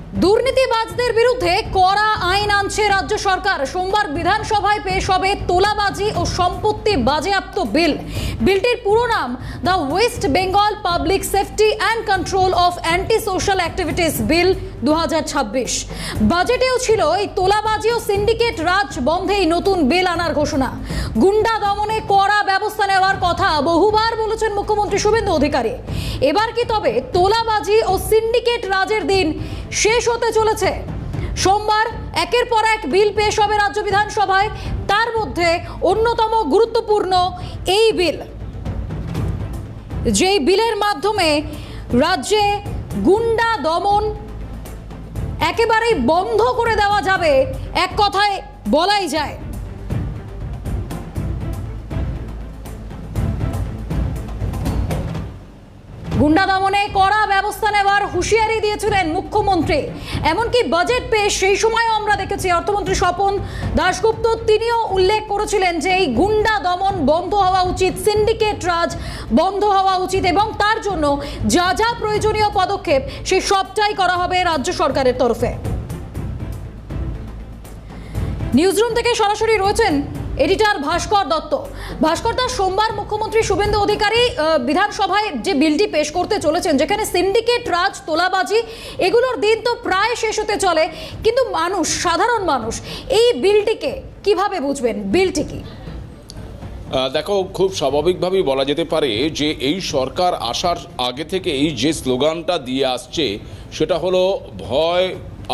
দুর্নীতিবাজদের বিরুদ্ধে কড়া আইন আনছে রাজ্য সরকার। সোমবার বিধানসভায় পেশ হবে তোলাবাজি ও সম্পত্তি বাজেয়াপ্ত বিল। বিলটির পুরো নাম the West Bengal public safety and control of anti social activities bill 2026। বাজেটেও ছিল এই তোলাবাজি ও সিন্ডিকেট রাজ বন্ধে নতুন বিল আনার ঘোষণা। গুন্ডা দমনে কড়া ব্যবস্থা নেওয়ার কথা বহুবার বলেছেন মুখ্যমন্ত্রী শুভেন্দু অধিকারী। এবার কি তবে তোলাবাজি ও সিন্ডিকেট রাজের দিন শেষ হতে চলেছে? সোমবার একের পর এক বিল পেশ হবে রাজ্য বিধানসভায়। তার মধ্যে অন্যতম গুরুত্বপূর্ণ এই বিল, যেই বিলের মাধ্যমে রাজ্যে গুন্ডা দমন একেবারেই বন্ধ করে দেওয়া যাবে, এক কথায় বলাই যায়। গুন্ডা দমনে কড়া ব্যবস্থা নেওয়ার হুঁশিয়ারি দিয়েছিলেন মুখ্যমন্ত্রী। এমনকি বাজেট পেশ সেই সময়ও আমরা দেখেছি অর্থমন্ত্রী স্বপন দাশগুপ্ত তিনিও উল্লেখ করেছিলেন যে এই গুন্ডা দমন বন্ধ হওয়া উচিত, সিন্ডিকেট রাজ বন্ধ হওয়া উচিত এবং তার জন্য যা যা প্রয়োজনীয় পদক্ষেপ সেই সবটাই করা হবে রাজ্য সরকারের তরফে। নিউজরুম থেকে সরাসরি রয়েছেন এডিটর ভাস্কর দত্ত। ভাস্কর দা, সোমবার মুখ্যমন্ত্রী শুভেন্দু অধিকারী বিধানসভায় যে বিলটি পেশ করতে চলেছেন, যেখানে সিন্ডিকেট রাজ, তোলাবাজি এগুলোর দিন তো প্রায় শেষ হতে চলে, কিন্তু মানুষ, সাধারণ মানুষ এই বিলটিকে কিভাবে বুঝবেন? বিলটি কি? দেখো, খুব স্বাভাবিকভাবেই বলা যেতে পারে যে এই সরকার আসার আগে থেকে এই যে স্লোগানটা দিয়ে আসছে সেটা হলো ভয়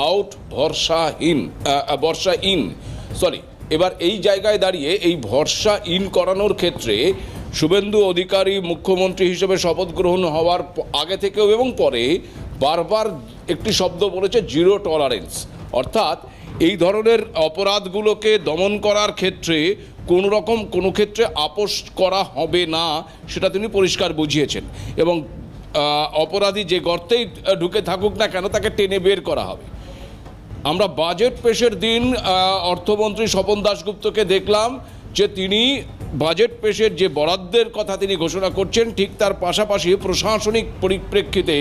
আউট ভরসা ইন। এবার এই জায়গায় দাঁড়িয়ে এই ভরসা ইন করানোর ক্ষেত্রে শুভেন্দু অধিকারী মুখ্যমন্ত্রী হিসেবে শপথ গ্রহণ হওয়ার আগে থেকেও এবং পরে বারবার একটি শব্দ বলেছে, জিরো টলারেন্স। অর্থাৎ এই ধরনের অপরাধগুলোকে দমন করার ক্ষেত্রে কোনো ক্ষেত্রে আপোষ করা হবে না, সেটা তিনি পরিষ্কার বুঝিয়েছেন। এবং অপরাধী যে গর্তেই ঢুকে থাকুক না কেন, তাকে টেনে বের করা হবে। আমরা বাজেট পেশের দিন অর্থমন্ত্রী স্বপন দাশগুপ্তকে দেখলাম যে তিনি বাজেট পেশের যে বরাদ্দের কথা তিনি ঘোষণা করছেন, ঠিক তার পাশাপাশি প্রশাসনিক পরিপ্রেক্ষিতে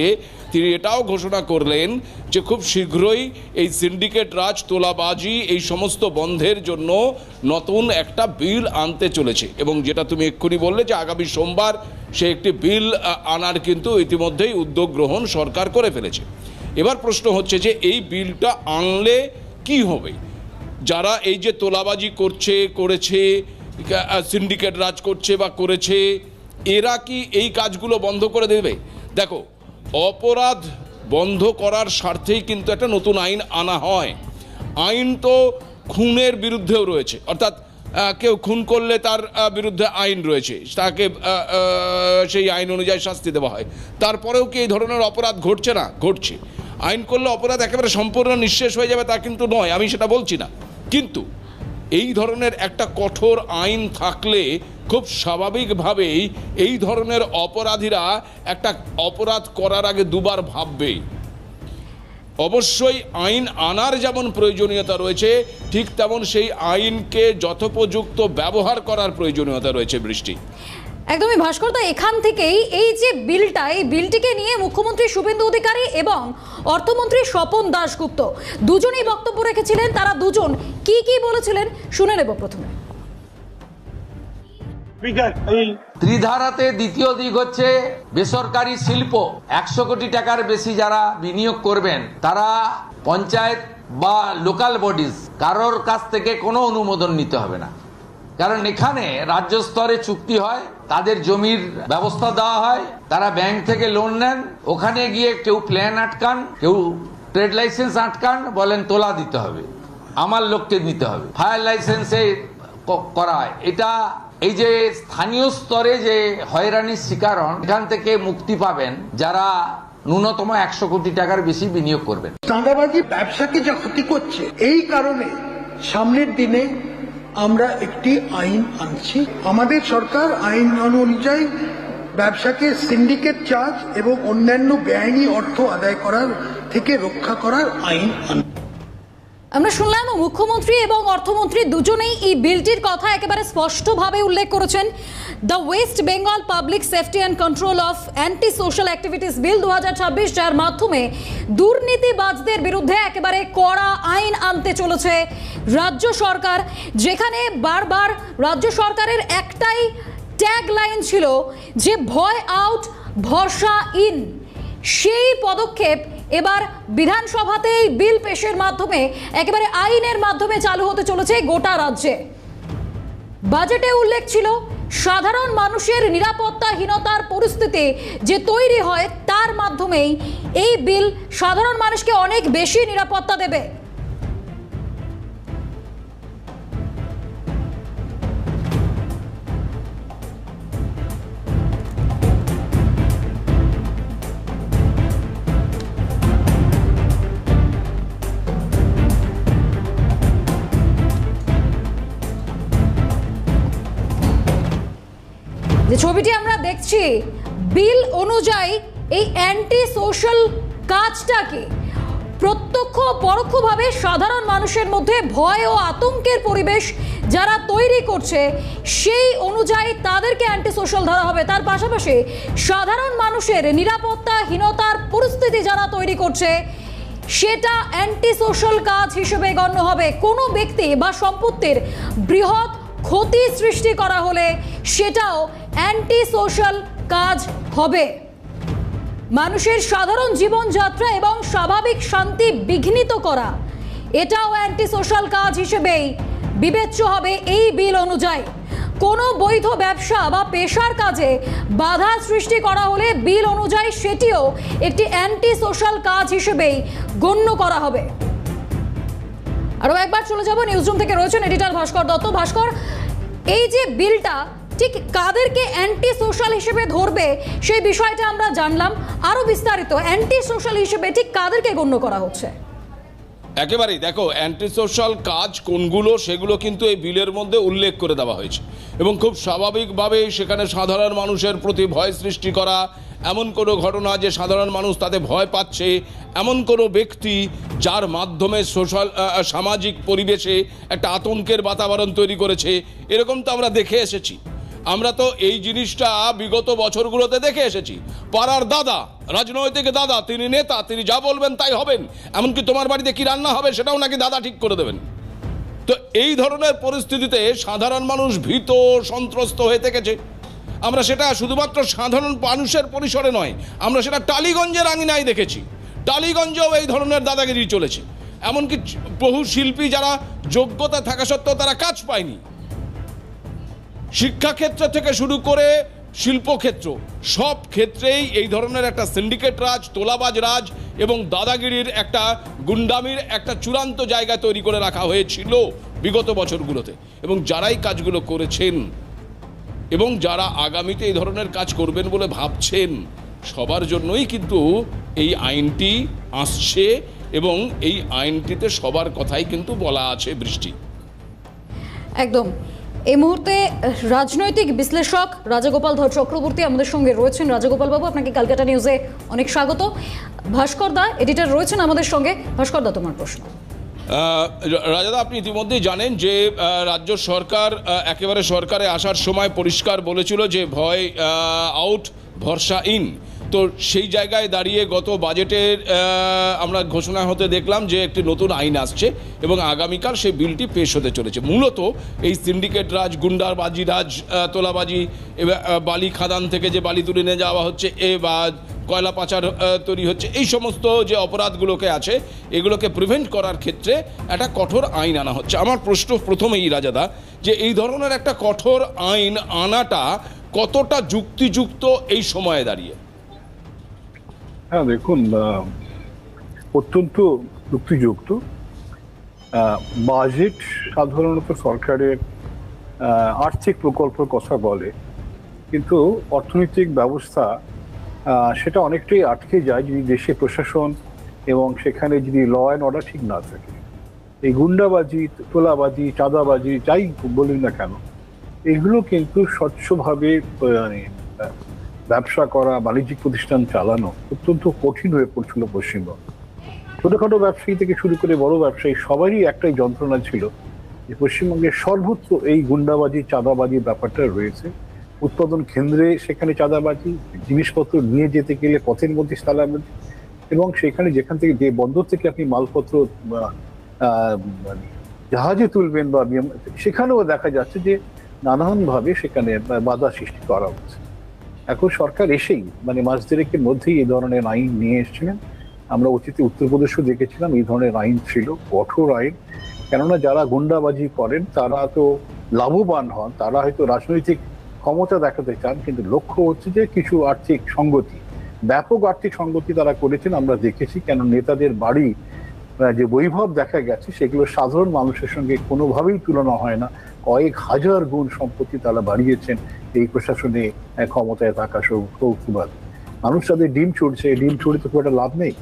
তিনি এটাও ঘোষণা করলেন যে খুব শীঘ্রই এই সিন্ডিকেট রাজ, তোলাবাজি এই সমস্ত বন্ধের জন্য নতুন একটা বিল আনতে চলেছে। এবং যেটা তুমি এক্ষুনি বললে যে আগামী সোমবার সে একটি বিল আনার কিন্তু ইতিমধ্যেই উদ্যোগ গ্রহণ সরকার করে ফেলেছে। এবার প্রশ্ন হচ্ছে যে এই বিলটা আনলে কি হবে? যারা এই যে তোলাবাজি করেছে, সিন্ডিকেট রাজ করছে বা করেছে, এরা কি এই কাজগুলো বন্ধ করে দেবে? দেখো, অপরাধ বন্ধ করার স্বার্থেই কিন্তু একটা নতুন আইন আনা হয়। আইন তো খুনের বিরুদ্ধেও রয়েছে, অর্থাৎ কেউ খুন করলে তার বিরুদ্ধে আইন রয়েছে, তাকে সেই আইন অনুযায়ী শাস্তি দেওয়া হয়। তারপরেও কি এই ধরনের অপরাধ ঘটছে না? ঘটছে। আইন করলে অপরাধ একেবারে সম্পূর্ণ নিঃশেষ হয়ে যাবে তা কিন্তু নয়, আমি সেটা বলছি না। কিন্তু এই ধরনের একটা কঠোর আইন থাকলে খুব স্বাভাবিকভাবেই এই ধরনের অপরাধীরা একটা অপরাধ করার আগে দুবার ভাববে। অবশ্যই আইন আনার যেমন প্রয়োজনীয়তা রয়েছে, ঠিক তেমন সেই আইনকে যথোপযুক্ত ব্যবহার করার প্রয়োজনীয়তা রয়েছে। বৃষ্টি, একদমই ভাস্করদা, এখান থেকেই এই যে বিলটা, এই বিলটিকে নিয়ে মুখ্যমন্ত্রী শুভেন্দু অধিকারী এবং অর্থমন্ত্রী স্বপন দাশগুপ্ত দুজনেই বক্তব্য রেখেছিলেন। তারা দুজন কি কি বলেছিলেন শুনে নেব প্রথমে। ত্রিধারাতে দ্বিতীয় দিক হচ্ছে বেসরকারি শিল্প। 100 কোটি টাকার বেশি যারা বিনিয়োগ করবেন তারা পঞ্চায়েত বা লোকাল বডিজ কারোর কাছ থেকে কোনো অনুমোদন নিতে হবে না, কারণ এখানে রাজ্য স্তরে চুক্তি হয়, তাদের জমির ব্যবস্থা দেওয়া হয়, তারা ব্যাংক থেকে লোন নেন, ওখানে গিয়ে কেউ প্ল্যান আটকান, কেউ ট্রেড লাইসেন্স আটকান, বলেন তোলা দিতে হবে, আমার লোককে নিতে হবে, ফায়ার লাইসেন্সে করা হয়। এটা এই যে স্থানীয় স্তরে যে হয়রানির শিকার হন, এখান থেকে মুক্তি পাবেন যারা ন্যূনতম 100 কোটি টাকার বেশি বিনিয়োগ করবেন। চাঁদাবাজি ব্যবসাকে যা ক্ষতি করছে, এই কারণে সামনের দিনে আমরা একটি আইন আনছি। আমাদের সরকার আইন অনুযায়ী ব্যবসাকে সিন্ডিকেট চার্জ এবং অন্যান্য বেআইনি অর্থ আদায় করার থেকে রক্ষা করার আইন আনবে। আমরা শুনলাম মুখ্যমন্ত্রী এবং অর্থমন্ত্রী দুজনেই এই বিলটির কথা একেবারে স্পষ্টভাবে উল্লেখ করেছেন। The West Bengal public safety and control of anti social activities bill 2026, যার মাধ্যমে দুর্নীতিবাজদের বিরুদ্ধে একেবারে কড়া আইন আনতে চলেছে রাজ্য সরকার, যেখানে বারবার রাজ্য সরকারের একটাই ট্যাগ লাইন ছিল যে ভয় আউট ভরসা ইন। সেই পদক্ষেপ এবার বিধানসভাতে এই বিল পেশের মাধ্যমে একেবারে আইনের মাধ্যমে চালু হতে চলেছে গোটা রাজ্যে। বাজেটে উল্লেখ ছিল সাধারণ মানুষের নিরাপত্তাহীনতার পরিস্থিতি যে তৈরি হয় তার মাধ্যমেই এই বিল সাধারণ মানুষকে অনেক বেশি নিরাপত্তা দেবে। যে ছবিটি আমরা দেখছি বিল অনুযায়ী এই অ্যান্টি সোশ্যাল কাজটাকে প্রত্যক্ষ পরোক্ষভাবে সাধারণ মানুষের মধ্যে ভয় ও আতঙ্কের পরিবেশ যারা তৈরি করছে সেই অনুযায়ী তাদেরকে অ্যান্টি সোশ্যাল ধরা হবে। তার পাশাপাশি সাধারণ মানুষের নিরাপত্তাহীনতার পরিস্থিতি যারা তৈরি করছে সেটা অ্যান্টি সোশ্যাল কাজ হিসেবে গণ্য হবে। কোনো ব্যক্তি বা সম্পত্তির বৃহৎ ক্ষতি সৃষ্টি করা হলে সেটাও অ্যান্টি সোশ্যাল কাজ হবে। মানুষের সাধারণ জীবনযাত্রা এবং স্বাভাবিক শান্তি বিঘ্নিত করা এটাও অ্যান্টি সোশ্যাল কাজ হিসেবেই বিবেচ্য হবে এই বিল অনুযায়ী। কোনো বৈধ ব্যবসা বা পেশার কাজে বাধা সৃষ্টি করা হলে বিল অনুযায়ী সেটিও একটি অ্যান্টি সোশ্যাল কাজ হিসেবেই গণ্য করা হবে। আরও একবার চলে যাব, নিউজরুম থেকে রয়েছেন এডিটর ভাস্কর দত্ত। ভাস্কর, এই যে বিলটা ঠিক কাদেরকে অ্যান্টি সোশ্যাল হিসেবে ধরবে সেই বিষয়টা আমরা জানলাম, আরো বিস্তারিত অ্যান্টি সোশ্যাল হিসেবে ঠিক কাদেরকে গণ্য করা হচ্ছে? একেবারেই দেখো, অ্যান্টি সোশ্যাল কাজ কোনগুলো সেগুলো কিন্তু এই বিলের মধ্যে উল্লেখ করে দেওয়া হয়েছে এবং খুব স্বাভাবিকভাবেই সেখানে সাধারণ মানুষের প্রতি ভয় সৃষ্টি করা, এমন কোনো ঘটনা যে সাধারণ মানুষ তাতে ভয় পাচ্ছে, এমন কোনো ব্যক্তি যার মাধ্যমে সামাজিক পরিবেশে একটা আতঙ্কের বাতাবরণ তৈরি করেছে, এরকম তো আমরা দেখে এসেছি। আমরা তো এই জিনিসটা বিগত বছরগুলোতে দেখে এসেছি। পাড়ার দাদা, রাজনৈতিক দাদা, তিনি নেতা, তিনি যা বলবেন তাই হবেন, এমনকি তোমার বাড়িতে কি রান্না হবে সেটাও নাকি দাদা ঠিক করে দেবেন। তো এই ধরনের পরিস্থিতিতে সাধারণ মানুষ ভীত সন্ত্রস্ত হয়ে থেকেছে। আমরা সেটা শুধুমাত্র সাধারণ মানুষের পরিসরে নয়, আমরা সেটা টালিগঞ্জের আঙিনায় দেখেছি। টালিগঞ্জেও এই ধরনের দাদাগিরি চলেছে। এমনকি বহু শিল্পী যারা যোগ্যতা থাকা সত্ত্বেও তারা কাজ পায়নি। শিক্ষাক্ষেত্র থেকে শুরু করে শিল্পক্ষেত্র, সব ক্ষেত্রেই এই ধরনের একটা সিন্ডিকেট রাজ, তোলাবাজ রাজ এবং দাদাগিরির একটা গুন্ডামির একটা চূড়ান্ত জায়গা তৈরি করে রাখা হয়েছিল বিগত বছরগুলোতে। এবং যারাই কাজগুলো করেছেন এবং যারা আগামীতে এই ধরনের কাজ করবেন বলে ভাবছেন, সবার জন্যই কিন্তু এই আইনটি আসছে এবং এই আইনটিতে সবার কথাই কিন্তু বলা আছে। বৃষ্টি, একদম। এই মুহূর্তে রাজনৈতিক বিশ্লেষক রাজাগোপাল ধর চক্রবর্তী আমাদের সঙ্গে রয়েছেন। রাজাগোপাল বাবু, আপনাকে ক্যালকাটা নিউজে অনেক স্বাগত। ভাস্কর দা এডিটর রয়েছেন আমাদের সঙ্গে। ভাস্কর দা, তোমার প্রশ্ন। রাজাদা, আপনি ইতিমধ্যেই জানেন যে রাজ্য সরকার একেবারে সরকারে আসার সময় পরিষ্কার বলেছিল যে ভয় আউট ভরসা ইন। তো সেই জায়গায় দাঁড়িয়ে গত বাজেটের আমরা ঘোষণা হতে দেখলাম যে একটি নতুন আইন আসছে এবং আগামীকাল সেই বিলটি পেশ হতে চলেছে। মূলত এই সিন্ডিকেট রাজ, গুন্ডাবাজি রাজ, তোলাবাজি, বালি খাদান থেকে যে বালি তুলে নিয়ে যাওয়া হচ্ছে বা কয়লা পাচার তৈরি হচ্ছে, এই সমস্ত যে অপরাধগুলোকে আছে এগুলোকে প্রিভেন্ট করার ক্ষেত্রে একটা কঠোর আইন আনা হচ্ছে। আমার প্রশ্ন প্রথমেই রাজাদা, যে এই ধরনের একটা কঠোর আইন আনাটা কতটা যুক্তিযুক্ত এই সময়ে দাঁড়িয়ে? হ্যাঁ, দেখুন, অত্যন্ত যুক্তিযুক্ত। বাজেট সাধারণত সরকারের আর্থিক প্রকল্পের কথা বলে, কিন্তু অর্থনৈতিক ব্যবস্থা সেটা অনেকটাই আটকে যায় যদি দেশে প্রশাসন এবং সেখানে যদি ল অ্যান্ড অর্ডার ঠিক না থাকে। এই গুন্ডাবাজি, তোলাবাজি, চাঁদাবাজি যাই বলি না কেন, এগুলো কিন্তু স্বচ্ছভাবে ব্যবসা করা, বাণিজ্যিক প্রতিষ্ঠান চালানো অত্যন্ত কঠিন হয়ে পড়ছিল পশ্চিমবঙ্গে। ছোটখাটো ব্যবসায়ী থেকে শুরু করে বড় ব্যবসায়ী সবারই একটাই যন্ত্রণা ছিল যে পশ্চিমবঙ্গের সর্বত্র এই গুন্ডাবাজি চাঁদাবাজি ব্যাপারটা রয়েছে। উৎপাদন কেন্দ্রে সেখানে চাঁদাবাজি, জিনিসপত্র নিয়ে যেতে গেলে পথের মধ্যে তালাবাজি, এবং সেখানে যেখান থেকে যে বন্দর থেকে আপনি মালপত্র মানে জাহাজে তুলবেন বা সেখানেও দেখা যাচ্ছে যে নানানভাবে সেখানে বাধা সৃষ্টি করা হচ্ছে। এখন সরকার এসেই মানে মাস দেড়েকের মধ্যেই এই ধরনের আইন নিয়ে এসেছিলেন। আমরা অতীতে উত্তরপ্রদেশও দেখেছিলাম এই ধরনের আইন ছিল, কঠোর আইন। কেননা যারা গুন্ডাবাজি করেন তারা তো লাভবান হন, তারা হয়তো রাজনৈতিক ক্ষমতা দেখাতে চান, কিন্তু লক্ষ্য হচ্ছে যে কিছু আর্থিক সঙ্গতি, ব্যাপক আর্থিক সঙ্গতি তারা করেছেন আমরা দেখেছি। কেন নেতাদের বাড়ি যে বৈভব দেখা গেছে সেগুলো সাধারণ মানুষের সঙ্গে কোনোভাবেই তুলনা হয় না। কয়েক হাজার গুণ সম্পত্তি তারা বাড়িয়েছেন এই প্রশাসনে ক্ষমতায় থাকা সুবাদ। মানুষ তাদের ডিম চড়ছে, ডিম চড়ে তো খুব একটা লাভ নেই।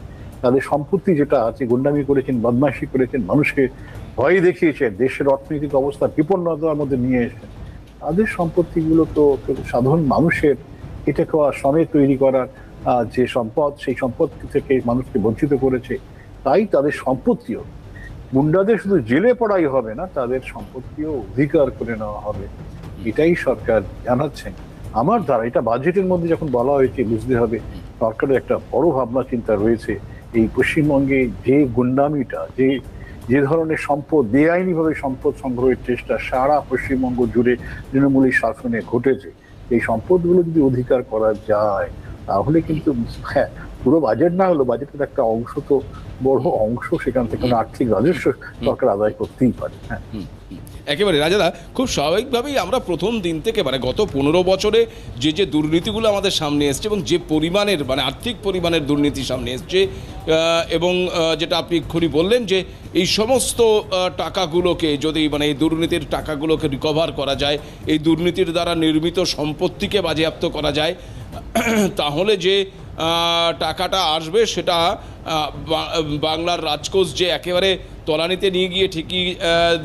তাদের সম্পত্তি যেটা আছে, গুন্ডামি করেছেন, বদমাইশি করেছেন, মানুষকে ভয় দেখিয়েছেন, দেশের অর্থনৈতিক অবস্থা বিপন্নতার মধ্যে নিয়ে এসেছেন, তাদের সম্পত্তিগুলো তো সাধারণ মানুষের এটা খাওয়া শ্রমে তৈরি করার যে সম্পদ, সেই সম্পত্তি থেকে মানুষকে বঞ্চিত করেছে। তাই তাদের সম্পত্তিও, গুন্ডাদের শুধু জেলে পড়াই হবে না, তাদের সম্পত্তিও অধিকার করে নেওয়া হবে, এটাই সরকার জানাচ্ছেন। আমার দ্বারা এটা বাজেটের মধ্যে যখন বলা হয়েছে বুঝতে হবে সরকারের একটা বড় ভাবনা চিন্তা রয়েছে। এই পশ্চিমবঙ্গে যে গুন্ডামিটা, যে ধরনের সম্পদ, বেআইনিভাবে সম্পদ সংগ্রহের চেষ্টা সারা পশ্চিমবঙ্গ জুড়ে তৃণমূলের শাসনে ঘটেছে, এই সম্পদগুলো যদি অধিকার করা যায় তাহলে কিন্তু হ্যাঁ, পুরো বাজেট না হলো বাজেটের একটা অংশ, তো বড় অংশ সেখান থেকে আর্থিক রাজস্ব সরকার আদায় করতেই পারে। হ্যাঁ, একেবারে রাজাদা, খুব স্বাভাবিকভাবেই আমরা প্রথম দিন থেকে মানে গত 15 বছরে যে দুর্নীতিগুলো আমাদের সামনে এসছে এবং যে পরিমাণের মানে আর্থিক পরিমাণের দুর্নীতি সামনে এসছে, এবং যেটা আপনি এক্ষুনি বললেন যে এই সমস্ত টাকাগুলোকে যদি মানে এই দুর্নীতির টাকাগুলোকে রিকভার করা যায়, এই দুর্নীতির দ্বারা নির্মিত সম্পত্তিকে বাজেয়াপ্ত করা যায়, তাহলে যে টাকাটা আসবে সেটা বাংলার রাজকোষ যে একেবারে তলানিতে নিয়ে গিয়ে ঠিকই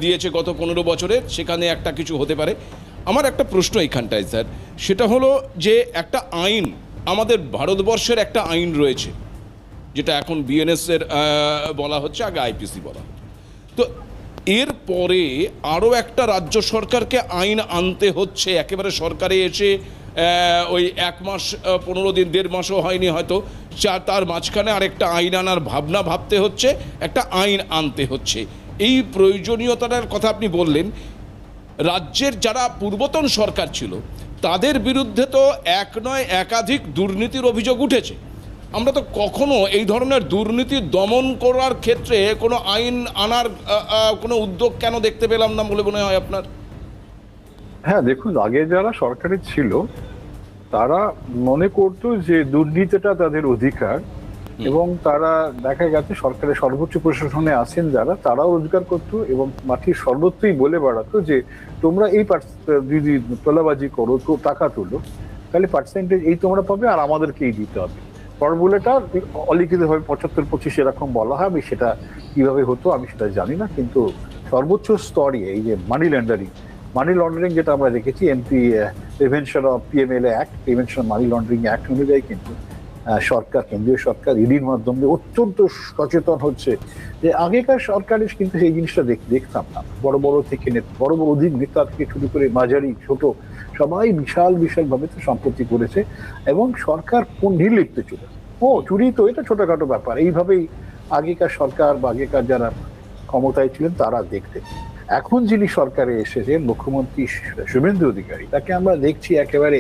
দিয়েছে গত 15 বছরে, সেখানে একটা কিছু হতে পারে। আমার একটা প্রশ্ন এখানটায় স্যার, সেটা হলো যে একটা আইন, আমাদের ভারতবর্ষের একটা আইন রয়েছে যেটা এখন বিএনএস-এর বলা হচ্ছে, আগে আইপিসি বলা হতো। তো এরপরে আরও একটা রাজ্য সরকারকে আইন আনতে হচ্ছে, একেবারে সরকারে এসে ওই 1 মাস 15 দিন 1.5 মাসও হয়নি হয়তো, তার মাঝখানে আরেকটা আইন আনার ভাবনা ভাবতে হচ্ছে, একটা আইন আনতে হচ্ছে। এই প্রয়োজনীয়তার কথা আপনি বললেন। রাজ্যের যারা পূর্বতন সরকার ছিল তাদের বিরুদ্ধে তো এক নয় একাধিক দুর্নীতির অভিযোগ উঠেছে। আমরা তো কখনো এই ধরনের দুর্নীতি দমন করার ক্ষেত্রে কোনো আইন আনার কোনো উদ্যোগ কেন দেখতে পেলাম না বলে মনে হয় আপনার? হ্যাঁ, দেখুন, আগে যারা সরকারে ছিল তারা মনে করতো যে দুর্নীতিটা তাদের অধিকার, এবং তারা দেখা গেছে সরকারের সর্বোচ্চ প্রশাসনে আছেন যারা, তারাও রোজগার করতো এবং মাটির সর্বত্রই বলে বেড়াতো যে তোমরা এই যদি তোলাবাজি করো, তো টাকা তুলো, তাহলে পার্সেন্টেজ এই তোমরা পাবে আর আমাদেরকেই দিতে হবে। ফর্মুলাটা অলিখিতভাবে 75-25 এরকম বলা হয়। আমি সেটা কিভাবে হতো আমি সেটা জানি না, কিন্তু সর্বোচ্চ স্তরে এই যে মানি লন্ডারিং যেটা আমরা দেখেছি, MP prevention of PMLA act, prevention money laundering act অনুযায়ী কিন্তু সরকার, কেন্দ্রীয় সরকার ইডির মাধ্যমে অত্যন্ত সচেতন হচ্ছে। যে আগেকার সরকারের কিন্তু সেই জিনিসটা দেখতাম না। বড় বড় অধিক নেতা থেকে শুরু করে মাঝারি ছোট সবাই বিশাল ভাবে তো সম্পত্তি করেছে, এবং সরকার কোন নির্লিপ্ত ছিল। চুরি তো এটা ছোটখাটো ব্যাপার, এইভাবেই আগেকার সরকার বা আগেকার যারা ক্ষমতায় ছিলেন তারা দেখতেন। এখন যিনি সরকারে এসেছেন মুখ্যমন্ত্রী শুভেন্দু অধিকারী, তাকে আমরা দেখছি একেবারে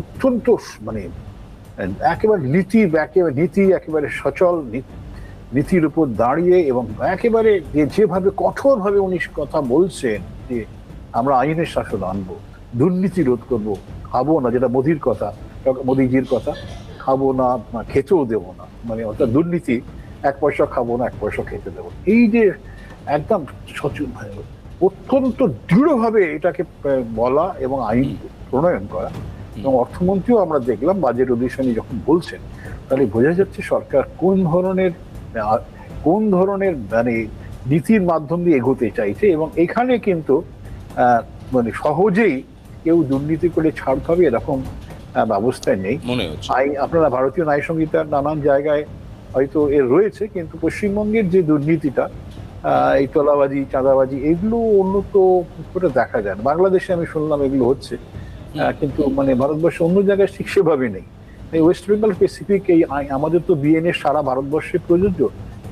অত্যন্ত মানে একেবারে নীতি একেবারে সচল নীতির উপর দাঁড়িয়ে, এবং একেবারে যেভাবে কঠোরভাবে উনি কথা বলছেন যে আমরা আইনের শাসন আনবো, দুর্নীতি রোধ করবো, খাবো না, যেটা মোদিজির কথা, খাবো না, খেতেও দেবো না, মানে অর্থাৎ দুর্নীতি 1 পয়সা খাবো না, 1 পয়সা খেতে দেবো, এই যে একদম অত্যন্ত দৃঢ়ভাবে এটাকে বলা এবং আইন প্রণয়ন করা। এবং অর্থমন্ত্রীও আমরা দেখলাম বাজেট অধিবেশনে যখন বলছেন, তাহলে বোঝা যাচ্ছে সরকার কোন ধরনের মানে নীতির মাধ্যম দিয়ে এগোতে চাইছে। এবং এখানে কিন্তু মানে সহজেই কেউ দুর্নীতি করে ছাড় পাবে এরকম ব্যবস্থায় নেই। মনে হচ্ছে আপনারা ভারতীয় ন্যায় সংহিতার নানান জায়গায় হয়তো এর রয়েছে, কিন্তু পশ্চিমবঙ্গের যে দুর্নীতিটা, এই তোলাবাজি, চাঁদাবাজি, এগুলো অন্যত করে দেখা যায় না। বাংলাদেশে আমি শুনলাম এগুলো হচ্ছে, কিন্তু মানে ভারতবর্ষে অন্য জায়গায় ঠিক সেভাবে নেই। এই ওয়েস্ট বেঙ্গল স্পেসিফিক এই আইন, আমাদের তো বিএনএ সারা ভারতবর্ষে প্রযোজ্য,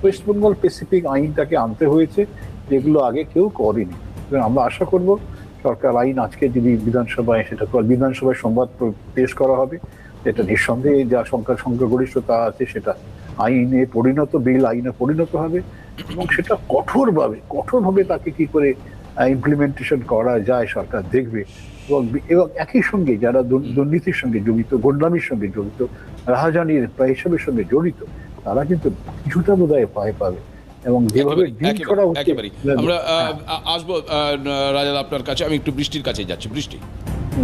ওয়েস্ট বেঙ্গল স্পেসিফিক আইনটাকে আনতে হয়েছে, যেগুলো আগে কেউ করেনি। আমরা আশা করব সরকার আইন আজকে যদি বিধানসভায়, সেটা বিধানসভায় সংবাদ পেশ করা হবে, যেটা নিঃসন্দেহে যা সংখ্যাগরিষ্ঠতা আছে সেটা আইনে পরিণত, বিল আইনে পরিণত হবে, এবং সেটা কঠোরভাবে তাকে কি করে ইমপ্লিমেন্টেশন করা যায় সরকার দেখবে। এবং একই সঙ্গে যারা দুর্নীতির সঙ্গে জড়িত, গুন্ডামির সঙ্গে জড়িত, রাহাজানির হিসাবের সঙ্গে জড়িত, তারা কিন্তু কিছুটা বোধহয় ভয় পাবে। এবং যেভাবে ডিল করা হচ্ছে, আমরা আসবো রাজা আপনার কাছে। আমি একটু বৃষ্টির কাছে যাচ্ছি। বৃষ্টি,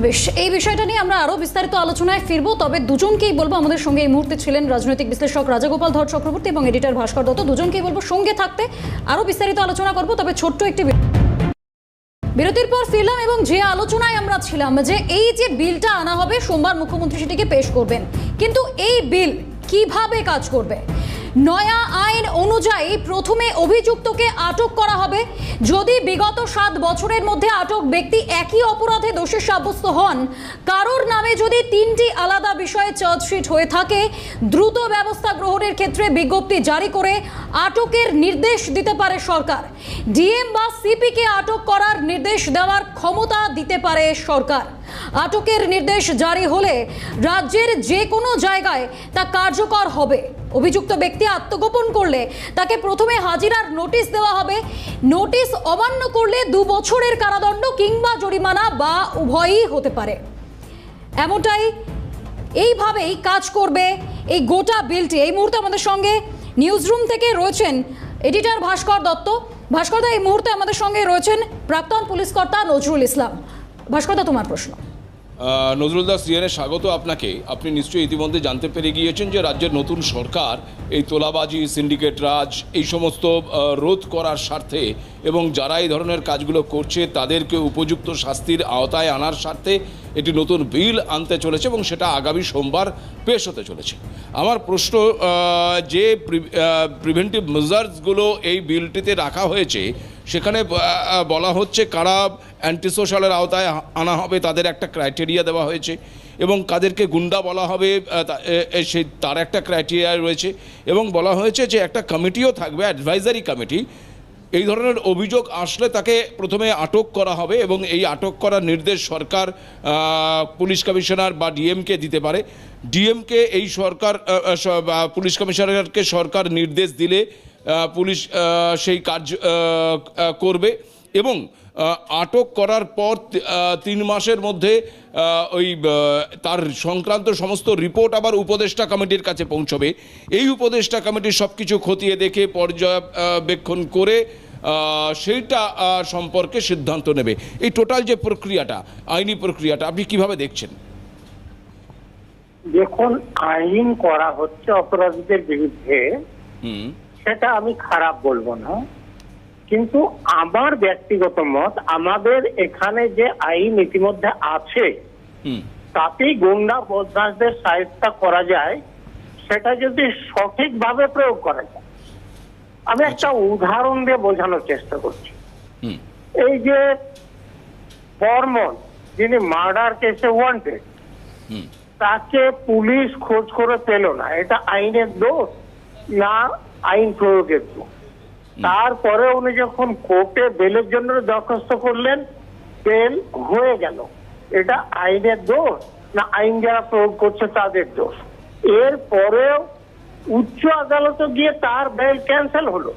বেশ, এই বিষয়টা নিয়ে আমরা আরো বিস্তারিত আলোচনায় ফিরবো, তবে দুজনকেই বলবো, আমাদের সঙ্গে এই মুহূর্তে ছিলেন রাজনৈতিক বিশ্লেষক রাজাগোপাল ধর চক্রবর্তী এবং এডিটর ভাস্কর দত্ত, দুজনকেই বলবো সঙ্গে থাকতে, আরো বিস্তারিত আলোচনা করবো। তবে ছোট্ট একটি বিরতির পর ফিরলাম, এবং যে আলোচনায় আমরা ছিলাম যে এই যে বিলটা আনা হবে সোমবার মুখ্যমন্ত্রী সেটিকে পেশ করবেন, কিন্তু এই বিল কিভাবে কাজ করবে? নয়া আইন অনুযায়ী প্রথমে অভিযুক্তকে আটক করা হবে। যদি বিগত 7 বছরের মধ্যে আটক ব্যক্তি একই অপরাধে দোষী সাব্যস্ত হন, কারোর নামে যদি 3টি আলাদা বিষয়ে চার্জশিট হয়ে থাকে, দ্রুত ব্যবস্থা গ্রহণের ক্ষেত্রে বিজ্ঞপ্তি জারি করে আটকের নির্দেশ দিতে পারে সরকার। ডিএম বা সিপিকে আটক করার নির্দেশ দেওয়ার ক্ষমতা দিতে পারে সরকার। আটকের নির্দেশ জারি হলে রাজ্যের যে কোনো জায়গায় তা কার্যকর হবে। অভিযুক্ত ব্যক্তি আত্মগোপন করলে তাকে প্রথমে হাজিরার নোটিশ দেওয়া হবে। নোটিশ অমান্য করলে 2 বছরের কারাদণ্ড কিংবা জরিমানা বা উভয়ই হতে পারে। এমনটাই, এইভাবেই কাজ করবে এই গোটা বিলটি। এই মুহূর্তে আমাদের সঙ্গে নিউজ রুম থেকে রয়েছেন এডিটর ভাস্কর দত্ত। ভাস্করদা, এই মুহূর্তে আমাদের সঙ্গে রয়েছেন প্রাক্তন পুলিশ কর্তা নজরুল ইসলাম। ভাস্করদা, তোমার প্রশ্ন। নজরুল দাস, সিএনএ স্বাগত আপনাকে। আপনি নিশ্চয়ই ইতিমধ্যে জানতে পেরে গিয়েছেন যে রাজ্যের নতুন সরকার এই তোলাবাজি, সিন্ডিকেট রাজ, এই সমস্ত রোধ করার স্বার্থে এবং যারা এই ধরনের কাজগুলো করছে তাদেরকে উপযুক্ত শাস্তির আওতায় আনার স্বার্থে একটি নতুন বিল আনতে চলেছে, এবং সেটা আগামী সোমবার পেশ হতে চলেছে। আমার প্রশ্ন, যে প্রিভেন্টিভ মেজার্সগুলো এই বিলটিতে রাখা হয়েছে, সেখানে বলা হচ্ছে কারা অ্যান্টি সোশ্যালের আওতায় আনা হবে, তাদের একটা ক্রাইটেরিয়া দেওয়া হয়েছে, এবং কাদেরকে গুন্ডা বলা হবে সেই তার একটা ক্রাইটেরিয়া রয়েছে, এবং বলা হয়েছে যে একটা কমিটিও থাকবে, অ্যাডভাইজারি কমিটি। এই ধরনের অভিযোগ আসলে তাকে প্রথমে আটক করা হবে, এবং এই আটক করার নির্দেশ সরকার পুলিশ কমিশনার বা ডিএমকে দিতে পারে। ডিএমকে এই সরকার, পুলিশ কমিশনারকে সরকার নির্দেশ দিলে পুলিশ সেই কাজ করবে, এবং আটক করার পর 3 মাসের মধ্যে ওই তার সংক্রান্ত সমস্ত রিপোর্ট আবার উপদেষ্টা কমিটির কাছে পৌঁছবে। এই উপদেষ্টা কমিটি সব কিছু খতিয়ে দেখে পর্যবেক্ষণ করে সেইটা সম্পর্কে সিদ্ধান্ত নেবে। এই টোটাল যে প্রক্রিয়াটা, আইনি প্রক্রিয়াটা, আপনি কিভাবে দেখছেন? যখন আইন করা হচ্ছে অপরাধীদের বিরুদ্ধে, সেটা আমি খারাপ বলবো না, কিন্তু আমার ব্যক্তিগত মত, আমাদের এখানে যে আইন ইতিমধ্যে আছে তাতেই গুন্ডা বদমাশদের সাহায্য করা যায়, সেটা যদি সঠিকভাবে প্রয়োগ করা যায়। আমি একটা উদাহরণ দিয়ে বোঝানোর চেষ্টা করছি। এই যে বর্মন, যিনি মার্ডার কেসে ওয়ান্টেড, তাকে পুলিশ খোঁজ করে পেল না, এটা আইনের দোষ না আইন প্রয়োগের দোষ? তারপরে উনি যখন কোর্টে বেলের জন্য দরখাস্ত করলেন, বেল হয়ে গেল, এটা আইনের দোষ না আইন যারা প্রয়োগ করছে তাদের দোষ? এরপরেও উচ্চ আদালতে গিয়ে তার বেল ক্যান্সেল হলো,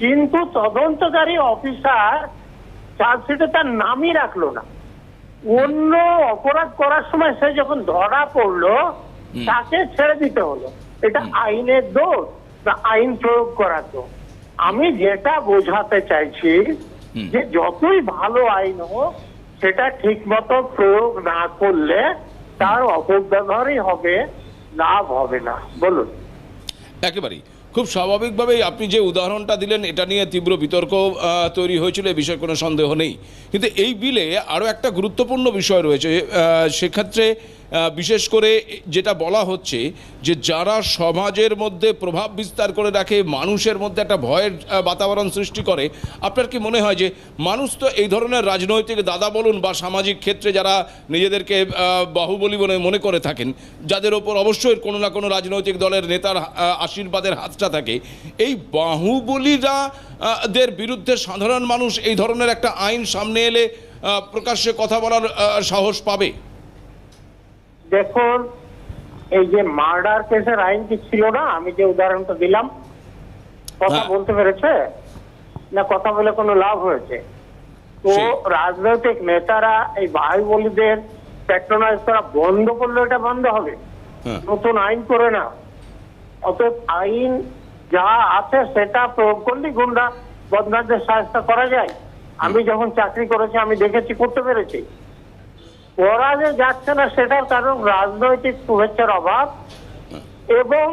কিন্তু তদন্তকারী অফিসার চার্জশিটে তার নামই রাখলো না। অন্য অপরাধ করার সময় সে যখন ধরা পড়লো তাকে ছেড়ে দিতে হলো। এটা আইনের দোষ না আইন প্রয়োগ করার দোষ? আমি যেটা বোঝাতে চাইছি যে যতই ভালো আইন হোক, সেটা ঠিক মতো প্রয়োগ না করলে তার অপব্যবহারই হবে, লাভ হবে না। বলুন। একেবারেই খুব স্বাভাবিকভাবেই আপনি যে উদাহরণটা দিলেন, এটা নিয়ে তীব্র বিতর্ক তৈরি হয়েছিল, এ বিষয়ে কোনো সন্দেহ নেই। কিন্তু এই বিলে আরও একটা গুরুত্বপূর্ণ বিষয় রয়েছে। সেক্ষেত্রে বিশেষ করে যেটা বলা হচ্ছে যে যারা সমাজের মধ্যে প্রভাব বিস্তার করে রাখে, মানুষের মধ্যে একটা ভয়ের বাতাবরণ সৃষ্টি করে, আপনার কি মনে হয় যে মানুষ তো এই ধরনের রাজনৈতিক দাদা বলুন বা সামাজিক ক্ষেত্রে যারা নিজেদেরকে বাহুবলী বলে মনে করে থাকেন, যাদের ওপর অবশ্যই কোনো না কোনো রাজনৈতিক দলের নেতার আশীর্বাদের হাতটা থাকে, এই বাহুবলীরা দের বিরুদ্ধে সাধারণ মানুষ এই ধরনের একটা আইন সামনে এলে প্রকাশ্যে কথা বলার সাহস পাবে? দেখুন, এই যে মার্ডার কেসের আইন কি ছিল না, আমি যে উদাহরণটা দিলাম, কথা বলতে পেরেছে না, কথা বলে কোনো লাভ হয়েছে? তো রাজনৈতিক নেতারা এই বাহুবলীদের প্যাট্রোনাইজ করা বন্ধ করলে এটা বন্ধ হবে, নতুন আইন করে না। অতএব আইন যা আছে সেটা প্রয়োগ করলে গুন্ডা বদমাশদের সাহায্য করা যায়। আমি যখন চাকরি করেছি আমি দেখেছি, করতে পেরেছি। ওরা যে যাচ্ছে না সেটার কারণ রাজনৈতিক শুভেচ্ছার অভাব এবং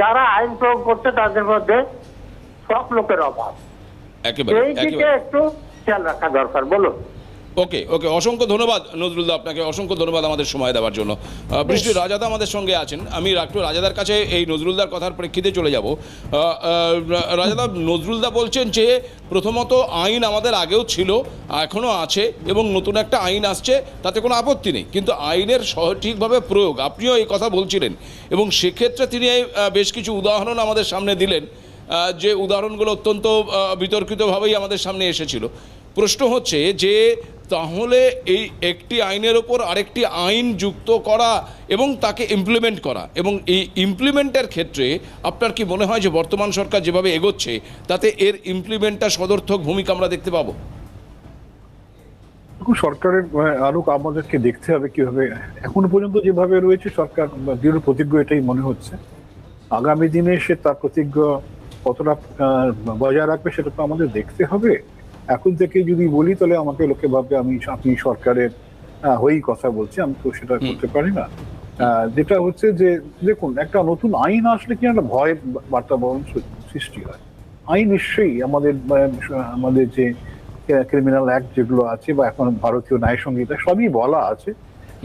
যারা আইন প্রয়োগ করছে তাদের মধ্যে সব লোকের অভাব। এই দিকে একটু খেয়াল রাখা দরকার। বলুন। ওকে, অসংখ্য ধন্যবাদ নজরুলদা, আপনাকে অসংখ্য ধন্যবাদ আমাদের সময় দেওয়ার জন্য। বৃষ্টি, রাজাদা আমাদের সঙ্গে আছেন, আমি একটু রাজাদার কাছে এই নজরুলদার কথার প্রেক্ষিতে চলে যাব। রাজাদা, নজরুলদা বলছেন যে প্রথমত আইন আমাদের আগেও ছিল, এখনও আছে এবং নতুন একটা আইন আসছে, তাতে কোনো আপত্তি নেই, কিন্তু আইনের সঠিকভাবে প্রয়োগ, আপনিও এই কথা বলছিলেন এবং সেক্ষেত্রে তিনি বেশ কিছু উদাহরণ আমাদের সামনে দিলেন, যে উদাহরণগুলো অত্যন্ত বিতর্কিতভাবেই আমাদের সামনে এসেছিল। প্রশ্ন হচ্ছে যে তাহলে এই একটি আইনের ওপর আরেকটি আইন যুক্ত করা এবং তাকে ইমপ্লিমেন্ট করা, এবং এই ইমপ্লিমেন্টের ক্ষেত্রে আপনার কি মনে হয় যে বর্তমান সরকার যেভাবে এগোচ্ছে তাতে এর ইমপ্লিমেন্টটা সদর্থক ভূমিকা আমরা দেখতে পাবো? সরকারের আরো আমাদেরকে দেখতে হবে কিভাবে, এখনো পর্যন্ত যেভাবে রয়েছে সরকার দৃঢ় প্রতিজ্ঞ, এটাই মনে হচ্ছে। আগামী দিনে সে তার প্রতিজ্ঞ কতটা বজায় রাখবে সেটা তো আমাদের দেখতে হবে। এখন থেকে যদি বলি তাহলে আমাকে লোকে ভাববে আপনি সরকারের হয়েই কথা বলছি, আমি তো সেটা করতে পারি না। যেটা হচ্ছে যে দেখুন, একটা নতুন আইন আসলে কি একটা ভয়ের বাতাবরণ সৃষ্টি হয়। আইন নিশ্চয়ই আমাদের যে ক্রিমিনাল অ্যাক্ট যেগুলো আছে বা এখন ভারতীয় ন্যায় সংহিতা সবই বলা আছে,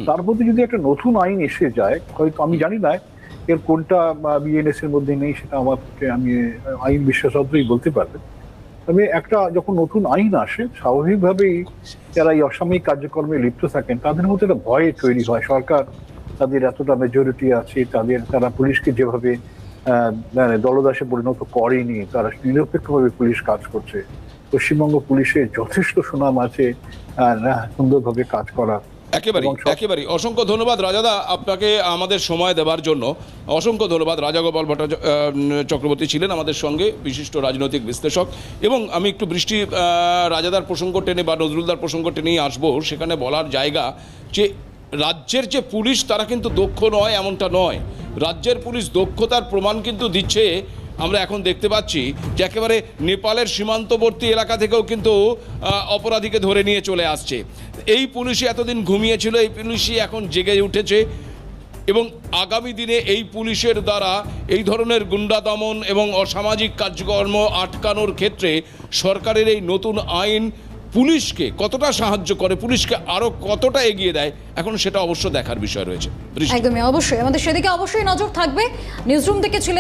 তার মধ্যে যদি একটা নতুন আইন এসে যায়, হয়তো আমি জানি না এর কোনটা বিএনএস এর মধ্যে নেই, সেটা আমি আইন বিশেষজ্ঞই বলতে পারবে। তবে একটা যখন নতুন আইন আসে, স্বাভাবিকভাবেই যারা এই অসাময়িক কার্যক্রমে লিপ্ত থাকেন তাদের মধ্যে একটা ভয় তৈরি হয়। সরকার তাদের এতটা মেজরিটি আছে, তারা পুলিশকে যেভাবে দলদাসে পরিণত করেনি, তারা নিরপেক্ষভাবে পুলিশ কাজ করছে। পশ্চিমবঙ্গ পুলিশের যথেষ্ট সুনাম আছে সুন্দরভাবে কাজ করা। একেবারে অসংখ্য ধন্যবাদ রাজাদা, আপনাকে আমাদের সময় দেওয়ার জন্য অসংখ্য ধন্যবাদ। রাজাগোপাল চক্রবর্তী ছিলেন আমাদের সঙ্গে, বিশিষ্ট রাজনৈতিক বিশ্লেষক। এবং আমি একটু বৃষ্টি রাজাদার প্রসঙ্গ টেনে বা নজরুলদার প্রসঙ্গ টেনেই আসবো। সেখানে বলার জায়গা যে রাজ্যের যে পুলিশ তারা কিন্তু দক্ষ নয় এমনটা নয়, রাজ্যের পুলিশ দক্ষতার প্রমাণ কিন্তু দিচ্ছে। আমরা এখন দেখতে পাচ্ছি যে একেবারে নেপালের সীমান্তবর্তী এলাকা থেকেও কিন্তু অপরাধীকে ধরে নিয়ে চলে আসছে। এই পুলিশই এতদিন ঘুমিয়েছিল, এই পুলিশই এখন জেগে উঠেছে এবং আগামী দিনে এই পুলিশের দ্বারা এই ধরনের গুন্ডা দমন এবং অসামাজিক কার্যকর্ম আটকানোর ক্ষেত্রে সরকারের এই নতুন আইন পুলিশকে কতটা সাহায্য করে, পুলিশকে আরো কতটা এগিয়ে দেয়, এখন সেটা অবশ্য দেখার বিষয় রয়েছে। একদমই, অবশ্যই আমাদের সেদিকে অবশ্যই নজর থাকবে। নিউজরুম থেকে ছিলেন